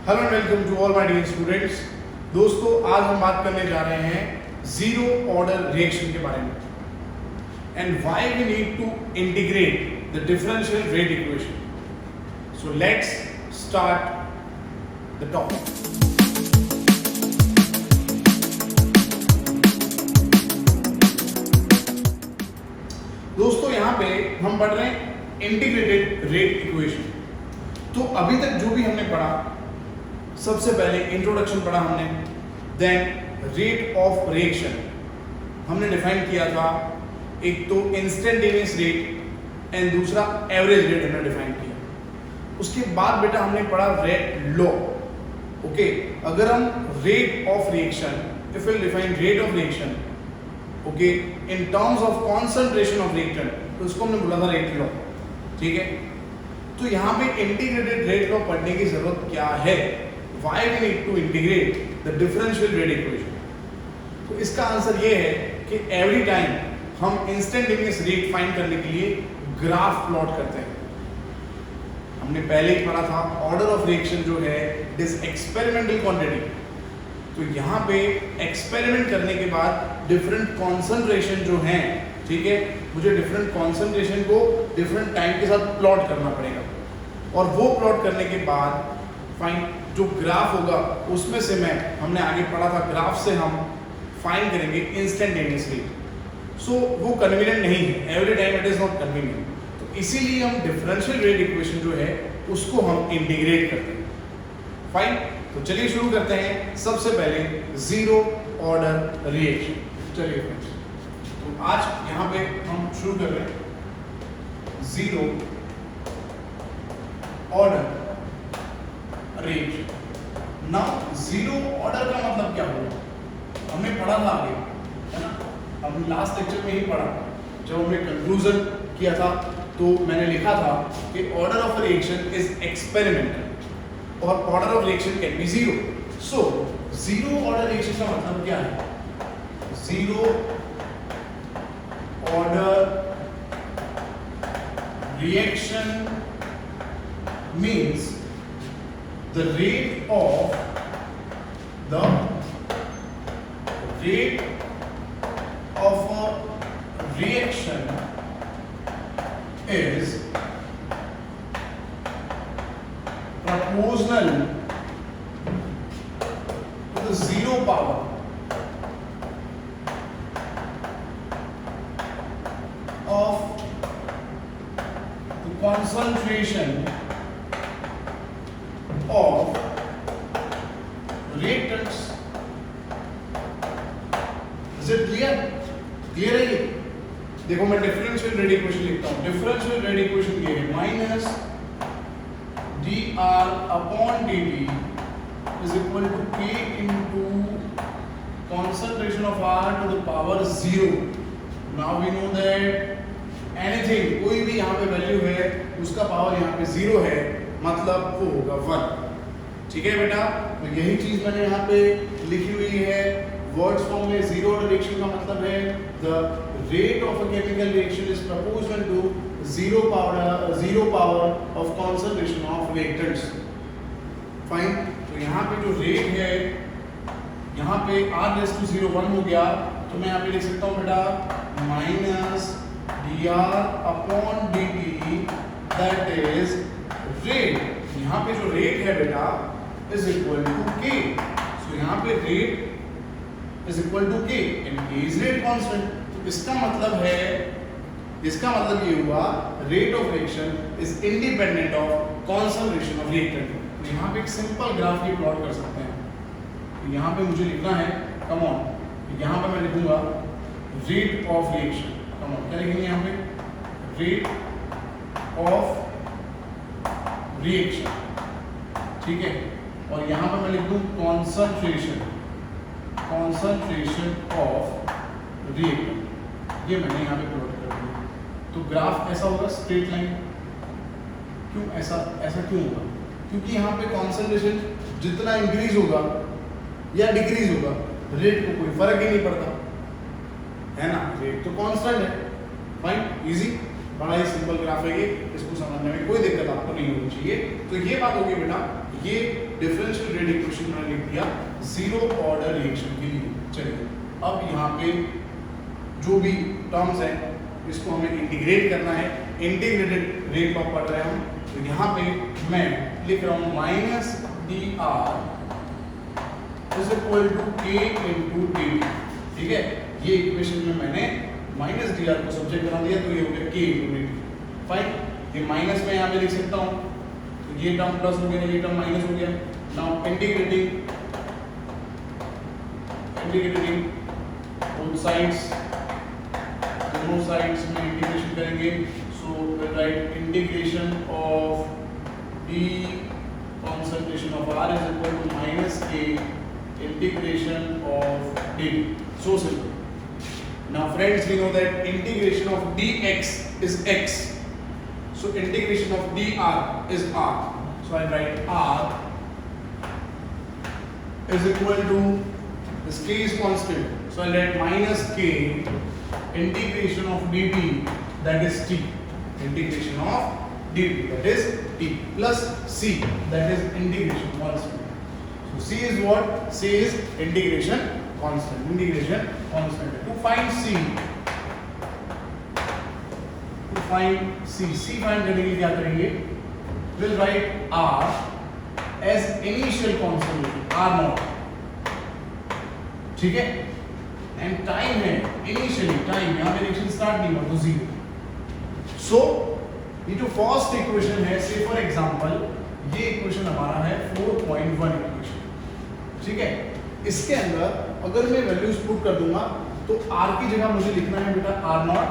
Hello and welcome to all my dear students. दोस्तों, आज हम बात करने जा रहे हैं जीरो ऑर्डर रिएक्शन के बारे में and why we need to integrate the differential rate equation. So let's start the topic. दोस्तों, यहाँ पे हम पढ़ रहे हैं इंटीग्रेटेड रेट इक्वेशन। तो अभी तक जो भी हमने पढ़ा, सबसे पहले इंट्रोडक्शन पढ़ा हमने, देन रेट ऑफ रिएक्शन हमने डिफाइन किया था। एक तो इंस्टेंटेनियस रेट एंड दूसरा एवरेज रेट हमने डिफाइन किया। उसके बाद बेटा हमने पढ़ा रेट लॉ। ओके, अगर हम rate of reaction, if will define rate of reaction okay in terms of concentration of reactant, तो उसको हमने बोला था रेट लॉ। ठीक है, तो यहाँ पे इंटीग्रेटेड रेट लॉ पढ़ने की जरूरत क्या है? Why we need to integrate the differential rate equation? तो इसका आंसर ये है कि एवरी टाइम हम इंस्टेंटेनियस रेट फाइंड करने के लिए ग्राफ प्लॉट करते हैं। हमने पहले ही पढ़ा था ऑर्डर ऑफ रिएक्शन जो है इट इज एक्सपेरिमेंटल क्वांटिटी। तो यहाँ पे एक्सपेरिमेंट करने के बाद डिफरेंट कॉन्सेंट्रेशन जो हैं, ठीक है, मुझे डिफरेंट कॉन्सेंट्रेशन को डिफरेंट टाइम के साथ प्लॉट करना पड़ेगा और वो प्लॉट करने के बाद फाइन जो ग्राफ होगा उसमें से हमने आगे पढ़ा था, ग्राफ से हम फाइंड करेंगे इंस्टेंटेनियस रेट। सो वो कन्वीनियंट नहीं है, every time it is not convenient. तो इसीलिए हम डिफरेंशियल रेट इक्वेशन जो है उसको हम इंटीग्रेट करते हैं। फाइन, तो चलिए शुरू करते हैं। सबसे पहले जीरो ऑर्डर रिएक्शन। चलिए फ्रेंड्स, तो आज यहाँ पे हम शुरू कर रहे हैं zero order reaction. Now zero order का मतलब क्या होगा? हमने पढ़ा था आगे, है ना, हमने लास्ट लेक्चर में ही पढ़ा। जब हमने कंक्लूजन किया था तो मैंने लिखा था कि order of reaction is experimental और order of reaction can be zero. So zero order reaction का मतलब क्या है? Zero order reaction means the rate of a reaction is proportional to the zero power of the concentration of reactants. Is it clear? Clear है ये? देखो, मैं differential rate equation लिखता हूँ। डिफरेंशियल रेट इक्वेशन ये है minus dr upon dt is equal to k into concentration of r to the power 0. Now we know that anything, कोई भी यहाँ पे वैल्यू है उसका पावर यहाँ पे 0 है, मतलब वो होगा 1। ठीक है बेटा, तो यही चीज मैंने यहाँ पे लिखी हुई है वर्ड्स फॉर्म में। जीरो ऑर्डर रिएक्शन का मतलब है the rate of a chemical reaction is proportional to zero power of concentration of reactants. Fine, तो यहाँ पे जो रेट है, यहाँ पे r⁻0 1 हो गया, तो मैं यहाँ पे लिख सकता हूँ बेटा minus dr upon dt that is rate. यहाँ पे जो रेट है बेटा is equal to k। So यहाँ पे rate is equal to k and k is rate constant. तो इसका मतलब ये हुआ rate of reaction is independent of concentration of reactant. तो यहाँ पे एक सिंपल ग्राफ की प्लॉट कर सकते हैं। तो यहाँ पे मुझे लिखना है, कम ऑन, यहाँ पे मैं लिखूंगा rate of reaction. Come on, क्या लिखेंगे यहाँ पे? Rate of reaction. ठीक है, और यहाँ पर मैं लिख दूं कॉन्सेंट्रेशन ऑफ रिएक्टेंट। ये मैंने यहाँ पे प्लॉट कर दिया। तो ग्राफ ऐसा होगा, स्ट्रेट लाइन। क्यों ऐसा क्यों होगा? क्योंकि यहाँ पे कॉन्सेंट्रेशन जितना इंक्रीज होगा या डिक्रीज होगा, रेट को कोई फर्क ही नहीं पड़ता, है ना, रेट तो कांस्टेंट है। फाइन, इजी, बड़ा ही सिंपल ग्राफ है ये, इसको समझने में कोई दिक्कत आपको नहीं होनी चाहिए। तो ये बात होगी बेटा, ये डिफरेंशियल रेट इक्वेशन मैंने लिख दिया जीरो ऑर्डर रिएक्शन के लिए। चलिए अब यहाँ पे जो भी टर्म्स हैं इसको हमें इंटीग्रेट करना है। इंटीग्रेटेड रेट लॉ पढ़ रहे हैं हम, तो यहाँ पे मैं लिख रहा हूँ minus d r is equal to k into d. ठीक है, ये इक्वेशन में मैंने माइनस डी आर को सब्जेक्ट बना दिया, तो ये हो गया के इंटू डी। फाइन, ये माइनस में यहाँ पे लिख सकता हूँ, तो ये टर्म प्लस हो गया, ये टर्म माइनस हो गया। नाउ इंटीग्रेटिंग बोथ साइड्स, दोनों साइड्स में इंटीग्रेशन करेंगे। So will write integration of D concentration of r is equal to minus k integration of d. So simple. Now friends, we know that integration of dx is x, so integration of dr is r. So I write r is equal to, this k is constant, so I write minus k integration of dt, that is t, integration of dt, that is t, plus c, that is integration constant. So c is what? C is integration constant. Integration constant. To find c, c find करने के लिए क्या करेंगे? We'll write r as initial constant, r naught. ठीक है? And time है initially time, यहाँ पे रिएक्शन स्टार्ट नहीं हुआ तो 0. So ये जो फर्स्ट इक्वेशन है, से फॉर एग्जांपल ये इक्वेशन हमारा है 4.1 इक्वेशन। ठीक है, इसके अंदर अगर मैं वैल्यूज पुट कर दूंगा तो r की जगह मुझे लिखना है बेटा r not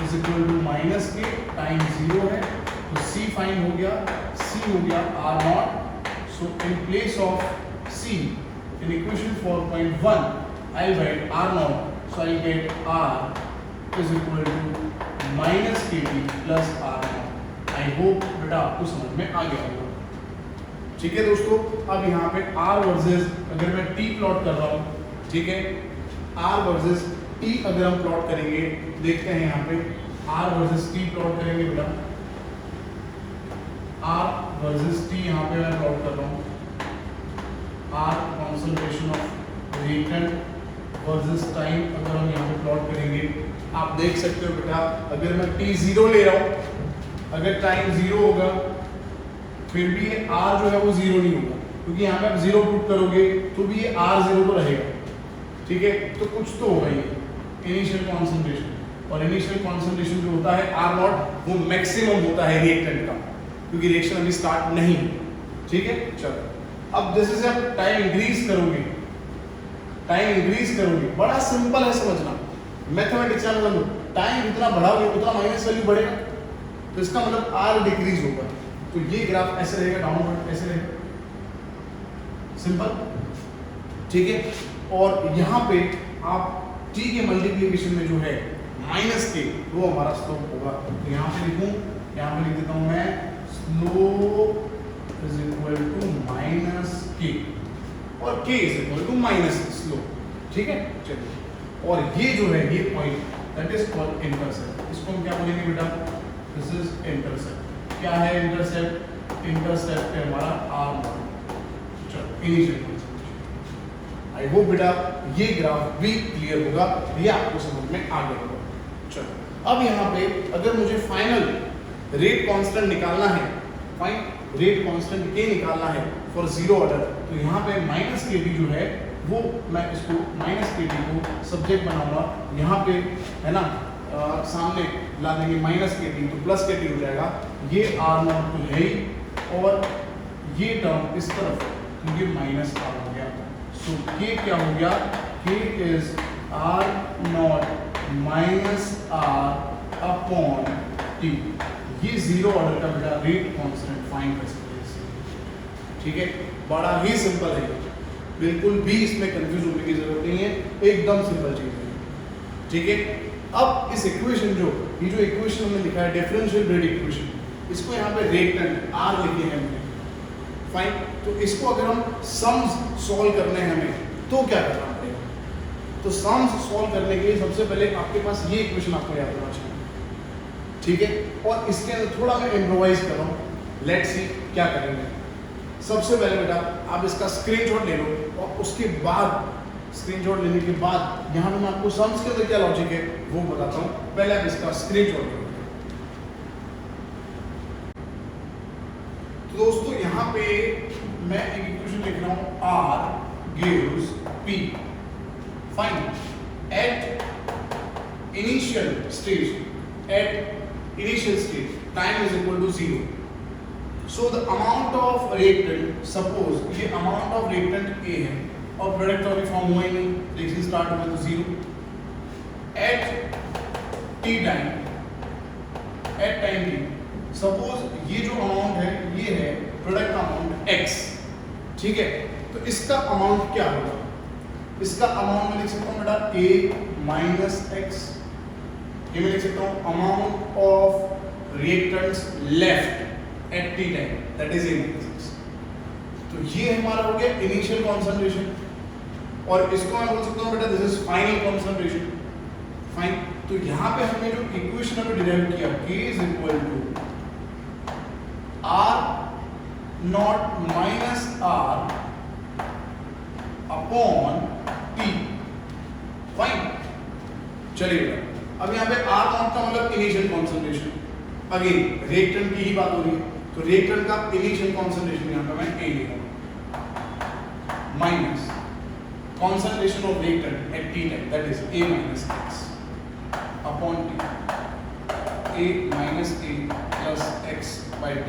is equal to minus k time 0 है, तो c फाइन हो गया, c हो गया r naught. So in place of c in equation 4.1 I write r naught, so I get r is equal to minus K T plus R. I hope बेटा आपको समझ में आ गया होगा। ठीक है दोस्तों, अब यहाँ पे r वर्सेस अगर मैं t प्लॉट कर रहा हूँ, ठीक है, r वर्सेस t अगर हम प्लॉट करेंगे, देखते हैं यहाँ पे r वर्सेस t प्लॉट करेंगे बेटा। r वर्सेस t यहाँ पे मैं प्लॉट कर रहा हूँ, r concentration of reactant versus time अगर हम यहाँ पे प्लॉट करेंगे, आप देख सकते हो बेटा अगर मैं t0 ले रहा हूँ, अगर टाइम 0 होगा फिर भी ये r जो है वो 0 नहीं होगा, क्योंकि यहाँ पे आप 0 पुट करोगे तो भी ये r 0 तो रहेगा। ठीक है, तो कुछ तो होगा ये इनिशियल कॉन्सेंट्रेशन, और इनिशियल कॉन्सेंट्रेशन जो होता है r नॉट वो मैक्सिमम होता है रिएक्टेंट का, क्योंकि रिएक्शन अभी स्टार्ट नहीं। ठीक है, चलो अब जैसे से आप टाइम इंक्रीज करोगे, बड़ा सिंपल है समझना, मैथमेटिक्स का मतलब टाइम जितना बढ़ाओगे उतना माइनस वैल्यू बढ़ेगा, तो इसका मतलब r डिक्रीज होगा, तो ये ग्राफ ऐसे रहेगा, डाउनवर्ड ऐसे रहेगा, सिंपल। ठीक है, और यहाँ पे आप t के मल्टीप्लिकेशन में जो है माइनस के, वो हमारा स्लोप होगा। तो यहाँ पे लिखूं, यहाँ पे लिख देता हूँ मैं slope is equal to minus k, और k is equal to minus slope. ठीक है, चलिए, और ये जो है ये point that is called intercept, इसको हम क्या बोलेंगे बेटा? This is intercept. क्या है इंटरसेप्ट? इंटरसेप्ट है हमारा r नॉट। चलो इनिशियल कॉन्सेंट्रेशन। आई होप बेटा ये ग्राफ भी क्लियर होगा, ये आपको समझ में आ गया होगा। चलो अब यहाँ पे अगर मुझे फाइनल रेट कांस्टेंट निकालना है, फाइन रेट कांस्टेंट k निकालना है फॉर 0 ऑर्डर, तो यहाँ पे माइनस के जो है वो मैं इसको माइनस के को सब्जेक्ट बनाऊंगा, यहाँ पे है ना सामने ला देंगे माइनस के टी, तो प्लस के टी हो जाएगा। ये आर नॉट तो है ही, और ये टर्म इस तरफ क्योंकि माइनस आर हो गया, सो के क्या हो गया? K is r not minus r upon t. ये 0 ऑर्डर का बेटा रेट कांस्टेंट फाइंड कर सकते हैं। ठीक है, बड़ा ही सिंपल है, बिल्कुल भी इसमें कंफ्यूज होने की जरूरत नहीं है, एकदम सिंपल चीज है। ठीक है, अब इस इक्वेशन ये जो इक्वेशन हमने लिखा है डिफरेंशियल रेट इक्वेशन, इसको यहाँ पे रिएक्टेंट आर लिखे हैं हमने, फाइन। तो इसको अगर हम सम्स सॉल्व करने हैं हमें, तो क्या करना पड़ेगा? तो सम्स सॉल्व करने के लिए सबसे पहले आपके पास ये इक्वेशन आपको याद होना चाहिए। ठीक है, और इसके अंदर थोड़ा मैं इम्प्रोवाइज कर रहा हूँ, लेट्स सी क्या करेंगे। सबसे पहले बेटा आप इसका स्क्रीनशॉट ले लो और उसके बाद स्क्रीनशॉट लेने के बाद यहाँ पे मैं आपको सम्स के अंदर क्या लॉजिक है वो बताता हूँ। पहले आप इसका स्क्रीनशॉट लो। तो दोस्तों यहाँ पे मैं एक इक्वेशन लिख रहा हूँ, R gives P, find at initial stage time is equal to 0. So the amount of reactant, suppose ये amount of reactant A है और प्रोडक्ट अभी फॉर्म हुआ ही नहीं, रिएक्शन स्टार्ट हुआ तो 0 at t time t, suppose ये जो अमाउंट है ये है प्रोडक्ट का अमाउंट x, ठीक है। तो इसका अमाउंट क्या होगा, इसका अमाउंट मैं लिख सकता हूँ बेटा a माइनस x, ये मैं लिख सकता हूँ amount of reactants left at T time, that is a। तो ये हमारा हो गया इनिशियल कॉन्सेंट्रेशन, और इसको मैं बोल सकता हूँ बेटा this is final concentration, fine. तो यहाँ पे हमने जो इक्वेशन अभी डिराइव किया k is equal to r not minus r upon t, fine. चलिए बेटा अब यहाँ पे r नॉट का मतलब इनिशियल कॉन्सेंट्रेशन, अगेन रिएक्टेंट की ही बात हो रही है, तो रिएक्टेंट का इनिशियल कॉन्सेंट्रेशन यहाँ पे मैं a लिखूंगा minus concentration of reactant at t time, that is a minus x upon t, a minus a plus x by t,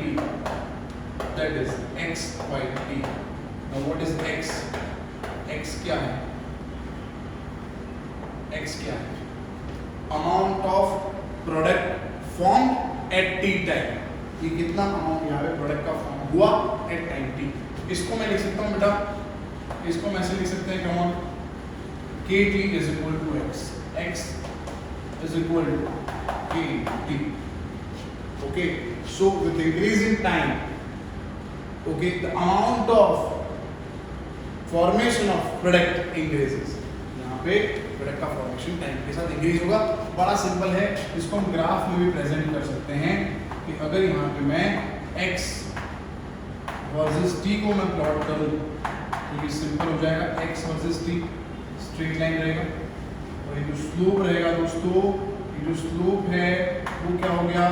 that is x by t. Now what is x? x क्या है, x क्या है, amount of product formed at t time, ये कितना amount यहाँ पे product का form हुआ at time t। इसको मैं लिख सकता हूँ बेटा, इसको मैं ऐसे लिख सकते हैं common kt is equal to x, x is equal to kt, okay। So with increase in time, okay, the amount of formation of product increases, यहाँ पे प्रोडक्ट का फॉर्मेशन टाइम के साथ इंक्रीज होगा। बड़ा सिंपल है, इसको हम ग्राफ में भी प्रेजेंट कर सकते हैं कि अगर यहाँ पे मैं x वर्सेस t को मैं प्लॉट करूँ तो ये सिंपल हो जाएगा, x versus t straight line रहेगा, और ये जो स्लोप रहेगा दोस्तों, ये जो स्लोप है वो क्या हो गया,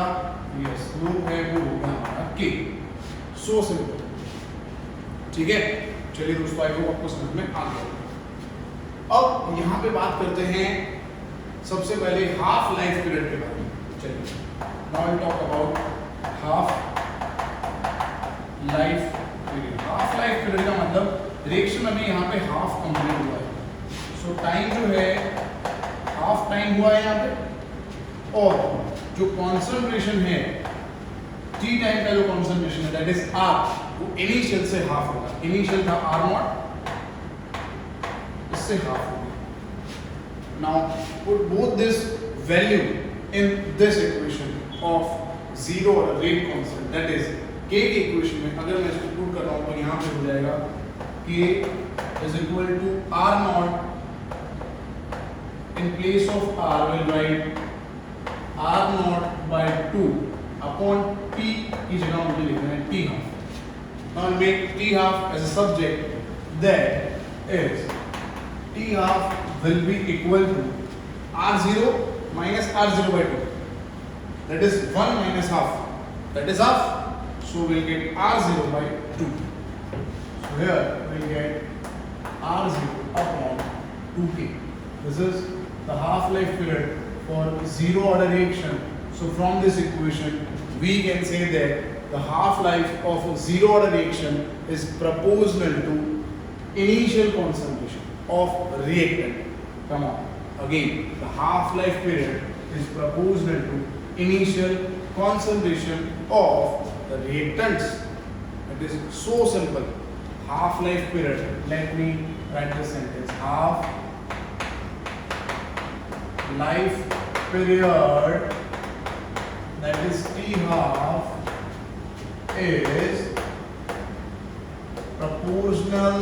ये स्लोप है वो हो गया हमारा k। सो सिंपल, ठीक है। चलिए दोस्तों आई होप आपको समझ में आ गया। अब यहाँ पे बात करते हैं सबसे पहले हाफ लाइफ पीरियड के बारे में। चलिए now I talk about half life period. Half life period का मतलब रिएक्शन अभी यहाँ पे हाफ कंप्लीट हुआ है, सो टाइम जो है हाफ टाइम हुआ है यहाँ पे, और जो कॉन्सेंट्रेशन है टी टाइम का जो कॉन्सेंट्रेशन है दैट इज आर, वो इनिशियल से हाफ होगा। इनिशियल था आर नॉट, इससे हाफ होगा। Now put both this value in this equation of zero और रेट कांस्टेंट, दैट इज के के इक्वेशन में अगर मैं इसको पुट कर रहा हूं तो यहां पे हो जाएगा k is equal to r not, in place of r will write r not by 2 upon t की जगह मुझे लिखना है t half. Now I'll make t half as a subject, that is t half will be equal to r0 minus r0 by 2, that is 1 minus half, that is half, so we'll get r0 by 2. So here we'll get r0 upon 2k. This is the half life period for zero order reaction. So from this equation we can say that the half-life of zero order reaction is proportional to initial concentration of reactant. Come on, again the half-life period is proportional to initial concentration of the reactants. It is so simple. Half-life period, let me write the sentence, half-life period, that is t half, is proportional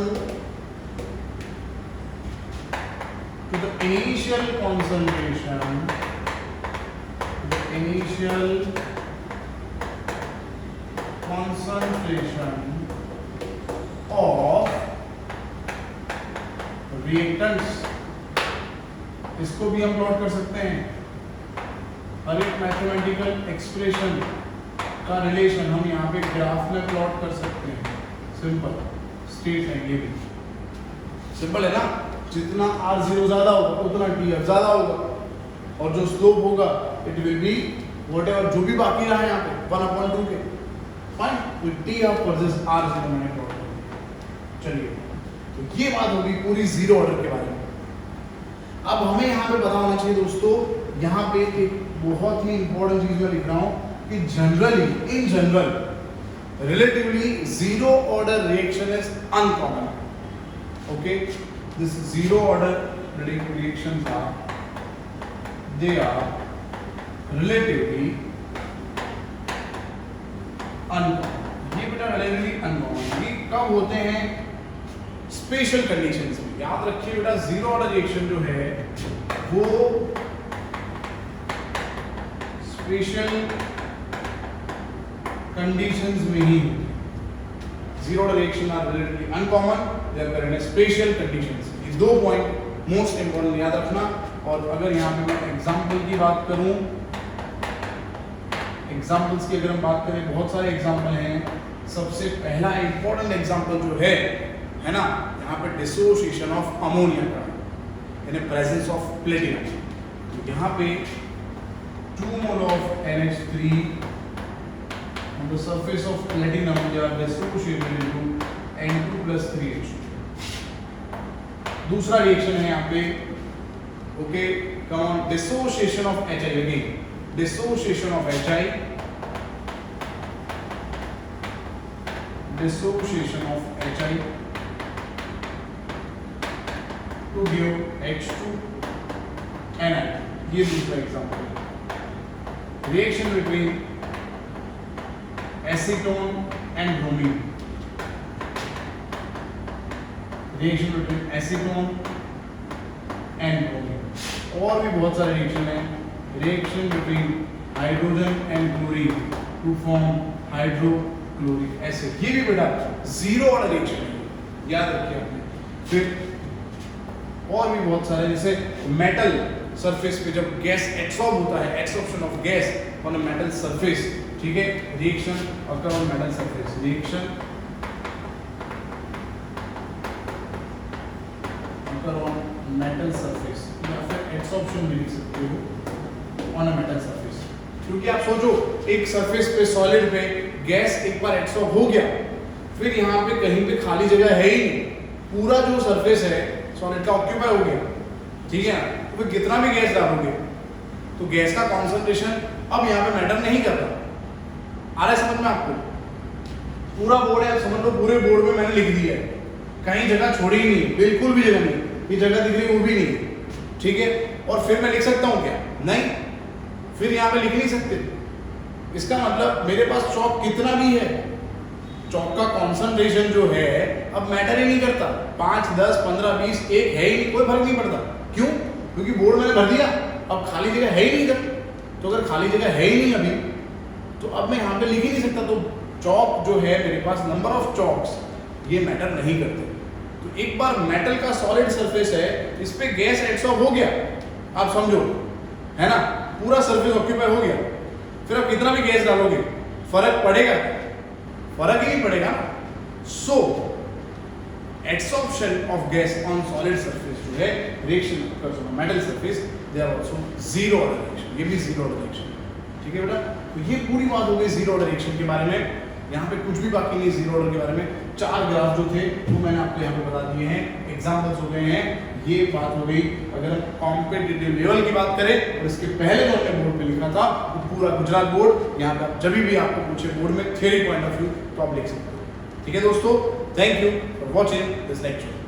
to the initial concentration, reactants, इसको भी हम plot कर सकते हैं। हर एक mathematical expression का relation हम यहाँ पे ग्राफ में प्लॉट कर सकते हैं। सिंपल स्ट्रेट है, ये भी सिंपल है ना। जितना r0 ज्यादा होगा उतना df ज्यादा होगा, और जो स्लोप होगा इट विल बी व्हाटएवर, जो भी बाकी रहा यहाँ पे 1/2 के। फाइन, तो df वर्सेस r0 मैंने प्लॉट कर दिया। चलिए, तो ये बात होगी पूरी जीरो ऑर्डर के बारे में। अब हमें यहाँ पे पता होना चाहिए दोस्तों, यहाँ पे एक बहुत ही इंपॉर्टेंट चीज मैं लिख रहा हूँ कि generally, in general, relatively zero order reaction is uncommon. Okay, this zero order reactions they are relatively uncommon. ये बेटा relatively uncommon ये कब होते हैं? स्पेशल कंडीशंस में। याद रखिए बेटा, जीरो ऑर्डर रिएक्शन जो है वो स्पेशल कंडीशंस में ही zero order reaction are relatively uncommon, they are current special conditions. ये दो पॉइंट मोस्ट इंपॉर्टेंट याद रखना। और अगर यहाँ पे मैं एग्जांपल की बात करूं, एग्जांपल्स की अगर हम बात करें, बहुत सारे एग्जांपल हैं। सबसे पहला इंपॉर्टेंट एग्जांपल जो है ना, यहाँ पे डिसोसिएशन ऑफ अमोनिया का इन प्रेजेंस ऑफ प्लेटिनम। यहाँ पे 2 mole of NH3 on the surface of platinum they are dissociated into N2 plus 3H2। दूसरा रिएक्शन है यहाँ पे, okay, come on, dissociation of HI again, dissociation of HI, dissociation of HI to give H2Ni। ये दूसरा example है। Reaction between acetone and bromine, reaction between acetone and bromine। और भी बहुत सारे रिएक्शन हैं। Reaction between hydrogen and chlorine to form hydrochloric acid. ये भी बेटा जीरो ऑर्डर रिएक्शन है, याद रखिए आपने। फिर और भी बहुत सारे, जैसे मेटल सरफेस पे जब गैस एब्सॉर्ब होता है, absorption of gas on a metal surface, ठीक है, reaction occur on metal surface, reaction occur on metal surface, या फिर एब्सॉर्प्शन भी लिख सकते हो ऑन अ मेटल सरफेस। क्योंकि आप सोचो, एक सरफेस पे, सॉलिड पे गैस एक बार एब्सॉर्ब हो गया, फिर यहाँ पे कहीं पे खाली जगह है ही नहीं, पूरा जो सरफेस है सॉलिड का ऑक्यूपाई हो गया, ठीक है। तो फिर कितना भी गैस डालोगे तो गैस का कॉन्सेंट्रेशन अब यहाँ पे मैटर नहीं करता। आ रहा है समझ में आपको? पूरा बोर्ड है, समझ लो पूरे बोर्ड में मैंने लिख दिया है, कहीं जगह छोड़ी ही नहीं, बिल्कुल भी जगह नहीं, ये जगह दिख रही वो भी नहीं, ठीक है। और फिर मैं लिख सकता हूँ क्या? नहीं, फिर यहाँ पे लिख नहीं सकते। इसका मतलब मेरे पास चौक कितना भी है, चौक का कॉन्सेंट्रेशन जो है अब मैटर ही नहीं करता, 5, 10, 15, 20, एक है ही नहीं, कोई फर्क नहीं पड़ता। क्यों? क्योंकि बोर्ड मैंने भर दिया, अब खाली जगह है ही नहीं इधर। तो अगर खाली जगह है ही नहीं अभी, तो अब मैं यहाँ पे लिख ही नहीं सकता। तो चौक जो है मेरे पास, नंबर ऑफ चौक्स, ये मैटर नहीं करते। तो एक बार मेटल का सॉलिड सरफेस है, इस पे गैस एब्सॉर्ब हो गया, आप समझो, है ना, पूरा सरफेस ऑक्यूपाई हो गया, फिर आप कितना भी गैस डालोगे फर्क पड़ेगा? फर्क ही नहीं पड़ेगा। So absorption of gas on solid surface जो है, reaction on metal surface, they are also zero order reaction. ये भी जीरो ऑर्डर रिएक्शन, ठीक है बेटा। तो ये पूरी बात हो गई जीरो ऑर्डर रिएक्शन के बारे में। यहाँ पे कुछ भी बाकी नहीं जीरो ऑर्डर के बारे में। 4 ग्राफ जो थे वो मैंने आपको यहाँ पे बता दिए हैं, एग्जांपल्स हो गए हैं, ये बात हो गई। अगर हम कॉम्पिटिटिव लेवल की बात करें, और इसके पहले जो हमने बोर्ड पे लिखा था वो पूरा गुजरात बोर्ड, यहाँ पे आप जब भी आपको पूछे बोर्ड में थ्योरी पॉइंट ऑफ व्यू तो आप लिख सकते हो। ठीक है दोस्तों, thank you for watching this lecture.